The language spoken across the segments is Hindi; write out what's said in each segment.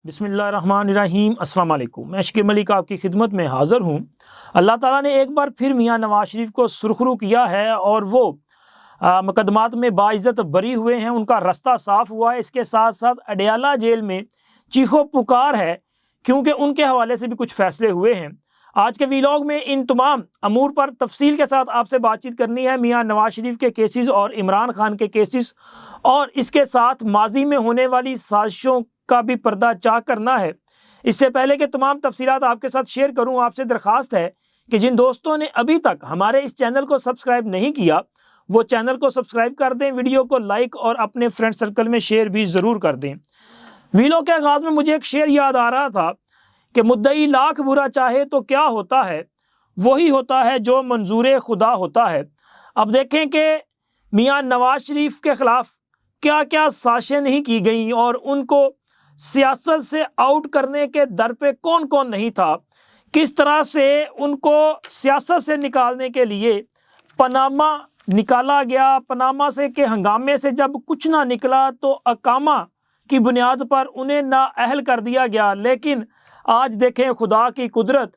बिस्मिल्लाहिर्रहमानिर्रहीम अस्सलाम वालेकुम। मैं शकील मलिक आपकी खिदमत में हाज़िर हूँ। अल्लाह ताला ने एक बार फिर मियाँ नवाज शरीफ को सुरखरू किया है और वो मुकदमात में बाइज़्ज़त बरी हुए हैं, उनका रास्ता साफ़ हुआ है। इसके साथ साथ अडयाला जेल में चीखो पुकार है क्योंकि उनके हवाले से भी कुछ फ़ैसले हुए हैं। आज के वीलॉग में इन तमाम अमूर पर तफसील के साथ आपसे बातचीत करनी है। मियाँ नवाज शरीफ के केसेस और इमरान खान के केसेस और इसके साथ माजी में होने वाली साजिशों का भी पर्दा चाक करना है। इससे पहले कि तमाम तफसीलात आपके साथ शेयर करूं, आपसे दरख्वास्त है कि जिन दोस्तों ने अभी तक हमारे इस चैनल को सब्सक्राइब नहीं किया वो चैनल को सब्सक्राइब कर दें, वीडियो को लाइक और अपने फ्रेंड सर्कल में शेयर भी ज़रूर कर दें। वीडियो के आगाज़ में मुझे एक शेर याद आ रहा था कि मुद्दई लाख बुरा चाहे तो क्या होता है, वही होता है जो मंजूर खुदा होता है। अब देखें कि मियाँ नवाज शरीफ के ख़िलाफ़ क्या क्या साजिशें नहीं की गई और उनको सियासत से आउट करने के दर पे कौन कौन नहीं था, किस तरह से उनको सियासत से निकालने के लिए पनामा निकाला गया। पनामा से के हंगामे से जब कुछ ना निकला तो अकामा की बुनियाद पर उन्हें नाअहल कर दिया गया। लेकिन आज देखें खुदा की कुदरत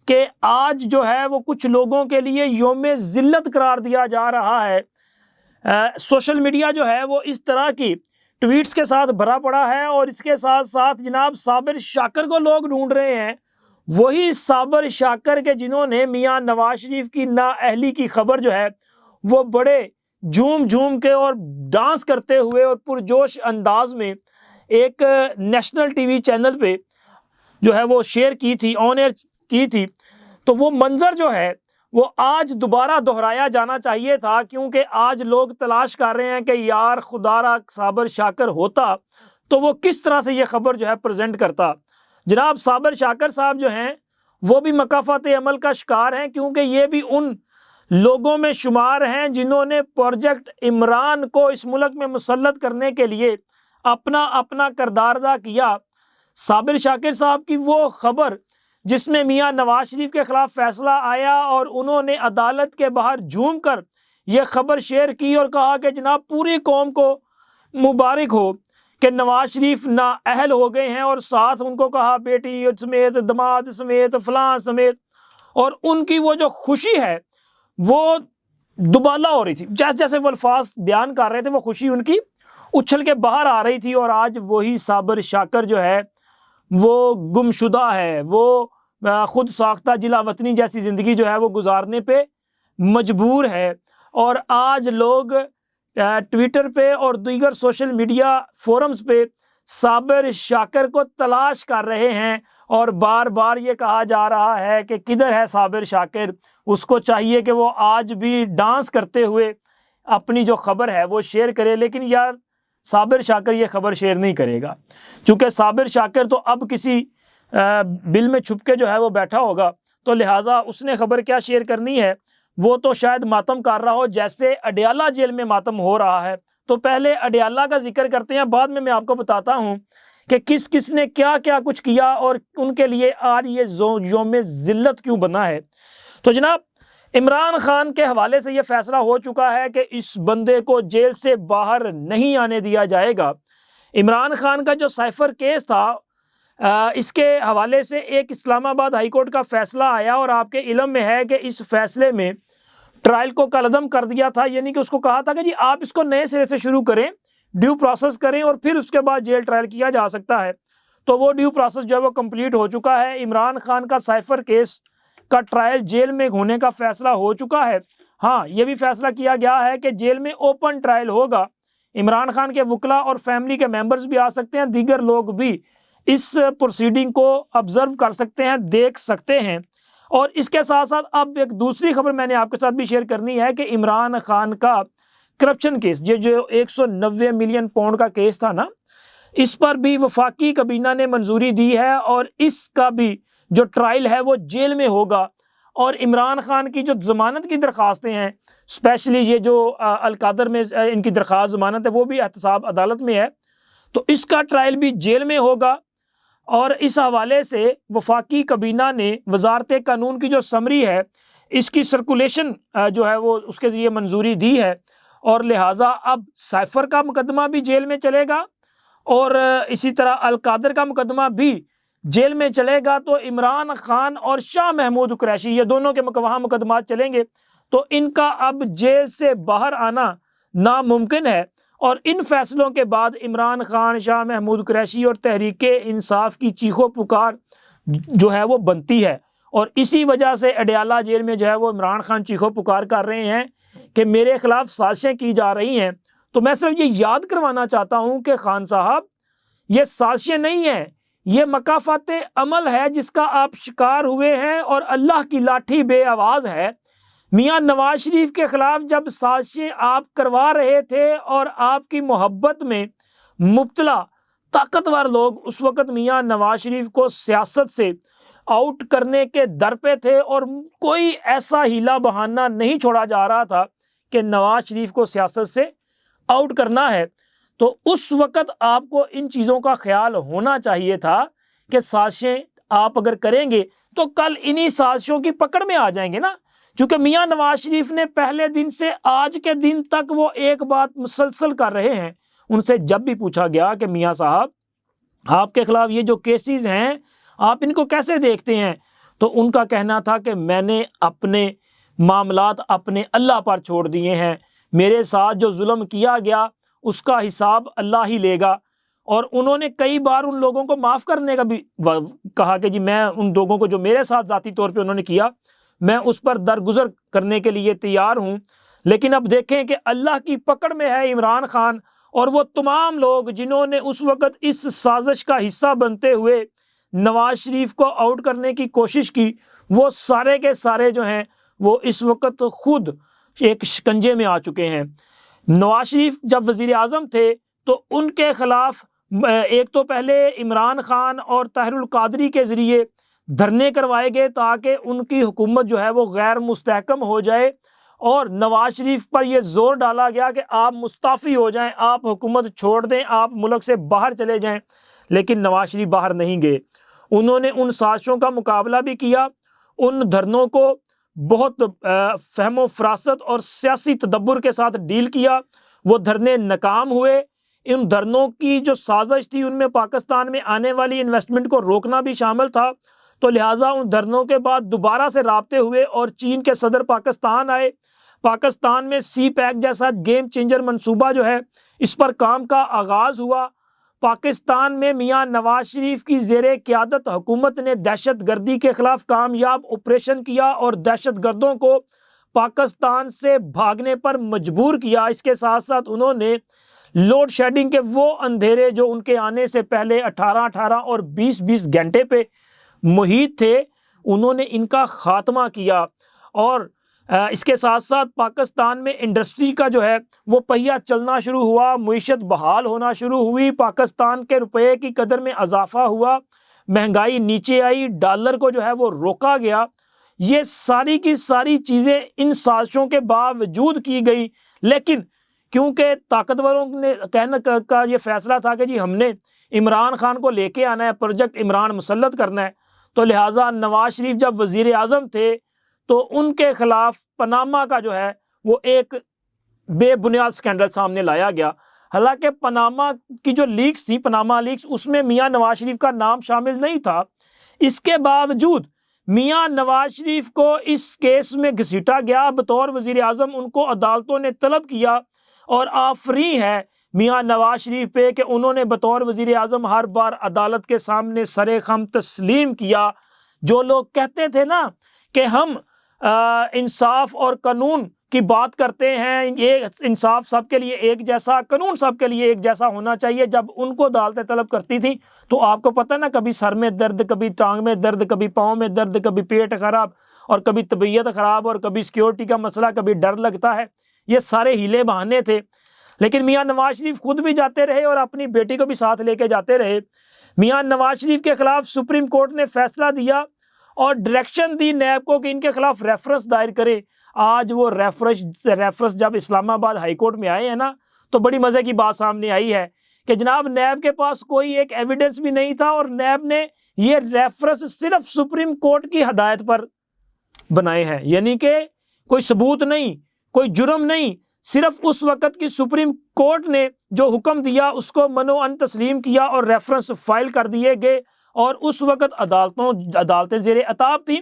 कि आज जो है वो कुछ लोगों के लिए यौम ज़िल्लत करार दिया जा रहा है। सोशल मीडिया जो है वो इस तरह की ट्वीट्स के साथ भरा पड़ा है और इसके साथ साथ जनाब साबिर शाकर को लोग ढूंढ रहे हैं, वही साबिर शाकर के जिन्होंने मियाँ नवाज शरीफ की नाअहली की खबर जो है वो बड़े झूम झूम के और डांस करते हुए और पुरजोश अंदाज में एक नेशनल टीवी चैनल पे जो है वो शेयर की थी, ऑन एयर की थी। तो वो मंजर जो है वो आज दोबारा दोहराया जाना चाहिए था, क्योंकि आज लोग तलाश कर रहे हैं कि यार खुदारा साबिर शाकर होता तो वो किस तरह से ये खबर जो है प्रेजेंट करता। जनाब साबिर शाकर साहब जो हैं वो भी मकाफात अमल का शिकार हैं, क्योंकि ये भी उन लोगों में शुमार हैं जिन्होंने प्रोजेक्ट इमरान को इस मुल्क में मुसल्लत करने के लिए अपना अपना किरदार अदा किया। साबिर शाकिर साहब की वो खबर जिसमें मियाँ नवाज शरीफ के खिलाफ फैसला आया और उन्होंने अदालत के बाहर झूम कर यह खबर शेयर की और कहा कि जनाब पूरी कौम को मुबारक हो कि नवाज शरीफ नाअहल हो गए हैं, और साथ उनको कहा बेटी समेत, दामाद समेत, फलां समेत, और उनकी वो जो खुशी है वो दुबाला हो रही थी। जैसे जैसे वो अल्फाज बयान कर रहे थे वो खुशी उनकी उछल के बाहर आ रही थी। और आज वही साबिर शाकर जो है वो गुमशुदा है, वो खुद साख्ता जिला वतनी जैसी ज़िंदगी जो है वो गुजारने पे मजबूर है। और आज लोग ट्विटर पे और दीगर सोशल मीडिया फोरम्स पे साबिर शाकर को तलाश कर रहे हैं और बार बार ये कहा जा रहा है कि किधर है साबिर शाकर। उसको चाहिए कि वो आज भी डांस करते हुए अपनी जो खबर है वो शेयर करे, लेकिन यार साबिर शाकर ये खबर शेयर नहीं करेगा, क्योंकि साबिर शाकर तो अब किसी बिल में छुप के जो है वो बैठा होगा, तो लिहाजा उसने खबर क्या शेयर करनी है। वो तो शायद मातम कर रहा हो जैसे अडयाला जेल में मातम हो रहा है। तो पहले अडयाला का जिक्र करते हैं, बाद में मैं आपको बताता हूँ कि किस किस ने क्या क्या कुछ किया और उनके लिए आज ये यौम ज़िल्लत क्यों बना है। तो जनाब इमरान खान के हवाले से यह फैसला हो चुका है कि इस बंदे को जेल से बाहर नहीं आने दिया जाएगा। इमरान खान का जो साइफर केस था इसके हवाले से एक इस्लामाबाद हाई कोर्ट का फैसला आया और आपके इल्म में है कि इस फैसले में ट्रायल को कलअदम कर दिया था, यानी कि उसको कहा था कि जी आप इसको नए सिरे से शुरू करें, ड्यू प्रोसेस करें और फिर उसके बाद जेल ट्रायल किया जा सकता है। तो वो ड्यू प्रोसेस जो है वो कंप्लीट हो चुका है। इमरान खान का साइफर केस का ट्रायल जेल में होने का फैसला हो चुका है। हाँ, ये भी फैसला किया गया है कि जेल में ओपन ट्रायल होगा। इमरान खान के वकला और फैमिली के मेंबर्स भी आ सकते हैं, दीगर लोग भी इस प्रोसीडिंग को ऑब्जर्व कर सकते हैं, देख सकते हैं। और इसके साथ साथ अब एक दूसरी खबर मैंने आपके साथ भी शेयर करनी है कि इमरान खान का करप्शन केस, ये जो 190 मिलियन पाउंड का केस था ना, इस पर भी वफाकी कबीना ने मंजूरी दी है और इसका भी जो ट्रायल है वो जेल में होगा। और इमरान खान की जो ज़मानत की दरख्वास्तें हैं, स्पेशली ये जो अलकादर में इनकी दरख्वास्त ज़मानत है वो भी एहतसाब अदालत में है, तो इसका ट्रायल भी जेल में होगा। और इस हवाले से वफाकी कबीना ने वजारत कानून की जो समरी है इसकी सर्कुलेशन जो है वो उसके ज़रिए मंजूरी दी है, और लिहाजा अब साइफर का मुकदमा भी जेल में चलेगा और इसी तरह अलकादर का मुकदमा भी जेल में चलेगा तो इमरान खान और शाह महमूद कुरैशी ये दोनों के वहाँ मुकदमात चलेंगे, तो इनका अब जेल से बाहर आना नामुमकिन है। और इन फैसलों के बाद इमरान खान, शाह महमूद कुरैशी और तहरीक इंसाफ की चीखो पुकार जो है वो बनती है। और इसी वजह से अडयाला जेल में जो है वो इमरान खान चीखो पुकार कर रहे हैं कि मेरे खिलाफ साजिशें की जा रही हैं। तो मैं सिर्फ ये याद करवाना चाहता हूँ कि खान साहब, ये साजिशें नहीं हैं, ये मकाफात अमल है जिसका आप शिकार हुए हैं और अल्लाह की लाठी बेआवाज़ है। मियाँ नवाज शरीफ के खिलाफ जब साजिशें आप करवा रहे थे और आपकी मोहब्बत में मुब्तला ताकतवर लोग उस वक़्त मियाँ नवाज शरीफ को सियासत से आउट करने के दर पे थे और कोई ऐसा हीला बहाना नहीं छोड़ा जा रहा था कि नवाज शरीफ को सियासत से आउट करना है, तो उस वक़्त आपको इन चीज़ों का ख्याल होना चाहिए था कि साजिशें आप अगर करेंगे तो कल इन्हीं साजिशों की पकड़ में आ जाएंगे ना। क्योंकि मियाँ नवाज शरीफ ने पहले दिन से आज के दिन तक वो एक बात मुसलसल कर रहे हैं। उनसे जब भी पूछा गया कि मियाँ साहब, आपके खिलाफ ये जो केसेस हैं आप इनको कैसे देखते हैं, तो उनका कहना था कि मैंने अपने मामलात अपने अल्लाह पर छोड़ दिए हैं, मेरे साथ जो जुल्म किया गया उसका हिसाब अल्लाह ही लेगा। और उन्होंने कई बार उन लोगों को माफ़ करने का भी कहा कि जी मैं उन लोगों को जो मेरे साथ ज़ाती तौर पे उन्होंने किया मैं उस पर दरगुजर करने के लिए तैयार हूँ। लेकिन अब देखें कि अल्लाह की पकड़ में है इमरान खान और वो तमाम लोग जिन्होंने उस वक़्त इस साजिश का हिस्सा बनते हुए नवाज शरीफ को आउट करने की कोशिश की, वो सारे के सारे जो हैं वो इस वक़्त खुद एक शिकंजे में आ चुके हैं। नवाज शरीफ जब वज़ीर आज़म थे तो उनके खिलाफ एक तो पहले इमरान खान और ताहिरुल कादरी के ज़रिए धरने करवाए गए ताकि उनकी हुकूमत जो है वो गैर मुस्तहकम हो जाए, और नवाज शरीफ पर यह जोर डाला गया कि आप मुस्ताफ़ी हो जाएं, आप हुकूमत छोड़ दें, आप मुल्क से बाहर चले जाएं। लेकिन नवाज शरीफ बाहर नहीं गए, उन्होंने उन साजिशों का मुकाबला भी किया, उन धरनों को बहुत फहमो फरासत और सियासी तदब्बुर के साथ डील किया। वो धरने नाकाम हुए। इन धरनों की जो साजिश थी उनमें पाकिस्तान में आने वाली इन्वेस्टमेंट को रोकना भी शामिल था, तो लिहाजा उन धरनों के बाद दोबारा से राब्ते हुए और चीन के सदर पाकिस्तान आए। पाकिस्तान में सी पैक जैसा गेम चेंजर मंसूबा जो है इस पर काम का आगाज़ हुआ। पाकिस्तान में मियाँ नवाज शरीफ की ज़ेरे क़यादत हुकूमत ने दहशत गर्दी के ख़िलाफ़ कामयाब ऑपरेशन किया और दहशत गर्दों को पाकिस्तान से भागने पर मजबूर किया। इसके साथ साथ उन्होंने लोड शेडिंग के वो अंधेरे जो उनके आने से पहले 18-18 और 20-20 घंटे पे मुहित थे, उन्होंने इनका ख़ात्मा किया। और इसके साथ साथ पाकिस्तान में इंडस्ट्री का जो है वो पहिया चलना शुरू हुआ, मईशत बहाल होना शुरू हुई, पाकिस्तान के रुपये की कदर में इजाफा हुआ, महंगाई नीचे आई, डॉलर को जो है वो रोका गया। ये सारी की सारी चीज़ें इन साजिशों के बावजूद की गई। लेकिन क्योंकि ताकतवरों ने कहने का ये फैसला था कि जी हमने इमरान खान को लेके आना है, प्रोजेक्ट इमरान मुसल्लत करना है, तो लिहाजा नवाज शरीफ जब वज़ीर आज़म थे तो उनके खिलाफ पनामा का जो है वो एक बेबुनियाद स्कैंडल सामने लाया गया। हालांकि पनामा की जो लीक्स थी, पनामा लीक्स, उसमें मियाँ नवाज शरीफ का नाम शामिल नहीं था। इसके बावजूद मियाँ नवाज शरीफ को इस केस में घसीटा गया। बतौर वज़ीर आज़म उनको अदालतों ने तलब किया और आफरी है मियाँ नवाज शरीफ पे कि उन्होंने बतौर वज़ीर आज़म हर बार अदालत के सामने सरे खम तस्लीम किया। जो लोग कहते थे ना कि हम इंसाफ और कानून की बात करते हैं, ये इंसाफ सबके लिए एक जैसा, कानून सबके लिए एक जैसा होना चाहिए, जब उनको अदालतें तलब करती थी तो आपको पता ना, कभी सर में दर्द, कभी टांग में दर्द, कभी पाँव में दर्द, कभी पेट खराब और कभी तबीयत खराब और कभी सिक्योरिटी का मसला, कभी डर लगता है, ये सारे हीले बहाने थे। लेकिन मियाँ नवाज शरीफ खुद भी जाते रहे और अपनी बेटी को भी साथ लेके जाते रहे। मियाँ नवाज शरीफ के खिलाफ सुप्रीम कोर्ट ने फैसला दिया और डायरेक्शन दी नैब को कि इनके खिलाफ रेफरेंस दायर करे। आज वो रेफरेंस जब इस्लामाबाद हाई कोर्ट में आए हैं ना, तो बड़ी मज़े की बात सामने आई है कि जनाब नैब के पास कोई एक एविडेंस भी नहीं था और नैब ने ये रेफरेंस सिर्फ सुप्रीम कोर्ट की हदायत पर बनाए हैं। यानी कि कोई सबूत नहीं, कोई जुर्म नहीं, सिर्फ उस वक़्त की सुप्रीम कोर्ट ने जो हुक्म दिया उसको मनो-अन तस्लीम किया और रेफरेंस फाइल कर दिए गए और उस वक़्त अदालतें ज़ेरे अताब थी।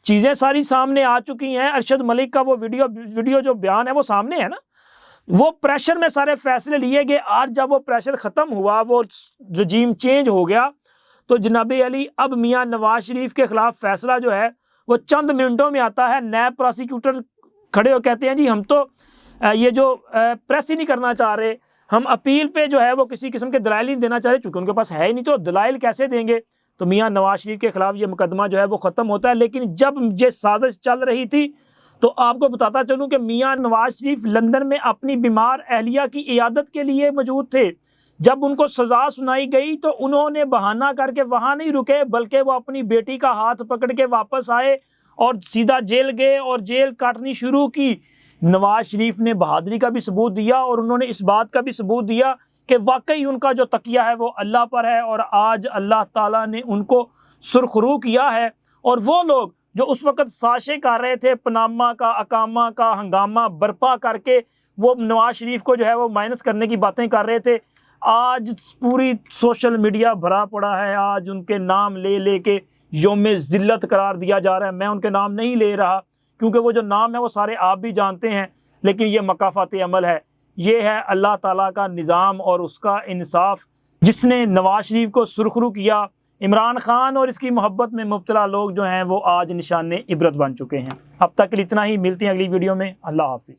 चीज़ें सारी सामने आ चुकी हैं। अरशद मलिक का वो वीडियो जो बयान है वो सामने है ना। वो प्रेशर में सारे फैसले लिए गए। आज जब वो प्रेशर ख़त्म हुआ, वो रजीम चेंज हो गया, तो जनाब अली अब मियाँ नवाज शरीफ के ख़िलाफ़ फैसला जो है वो चंद मिनटों में आता है। नैब प्रोसिक्यूटर खड़े हो कहते हैं जी हम तो ये जो प्रेस ही नहीं करना चाह रहे, हम अपील पे जो है वो किसी किस्म के दलाइल नहीं देना चाह रहे, चूँकि उनके पास है ही नहीं तो दलाइल कैसे देंगे। तो मियाँ नवाज शरीफ के ख़िलाफ़ ये मुकदमा जो है वो ख़त्म होता है। लेकिन जब ये साजिश चल रही थी तो आपको बताता चलूँ कि मियाँ नवाज शरीफ लंदन में अपनी बीमार अहलिया की इयादत के लिए मौजूद थे। जब उनको सज़ा सुनाई गई तो उन्होंने बहाना करके वहाँ नहीं रुके, बल्कि वो अपनी बेटी का हाथ पकड़ के वापस आए और सीधा जेल गए और जेल काटनी शुरू की। नवाज शरीफ ने बहादुरी का भी सबूत दिया और उन्होंने इस बात का भी सबूत दिया कि वाकई उनका जो तकिया है वो अल्लाह पर है और आज अल्लाह ताला ने उनको सुरखरू किया है। और वो लोग जो उस वक़्त साजिशें कर रहे थे, पनामा का अकामा का हंगामा बर्पा करके वो नवाज शरीफ को जो है वो माइनस करने की बातें कर रहे थे, आज पूरी सोशल मीडिया भरा पड़ा है। आज उनके नाम ले ले के यौम ज़िल्लत करार दिया जा रहा है। मैं उनके नाम नहीं ले रहा क्योंकि वो जो नाम है वो सारे आप भी जानते हैं, लेकिन ये मकाफ़ात अमल है। ये है अल्लाह ताला का निज़ाम और उसका इंसाफ, जिसने नवाज शरीफ को सुरखरू किया। इमरान खान और इसकी मोहब्बत में मुब्तला लोग जो हैं वो आज निशाने इबरत बन चुके हैं। अब तक के लिए इतना ही, मिलते हैं अगली वीडियो में। अल्लाह हाफिज़।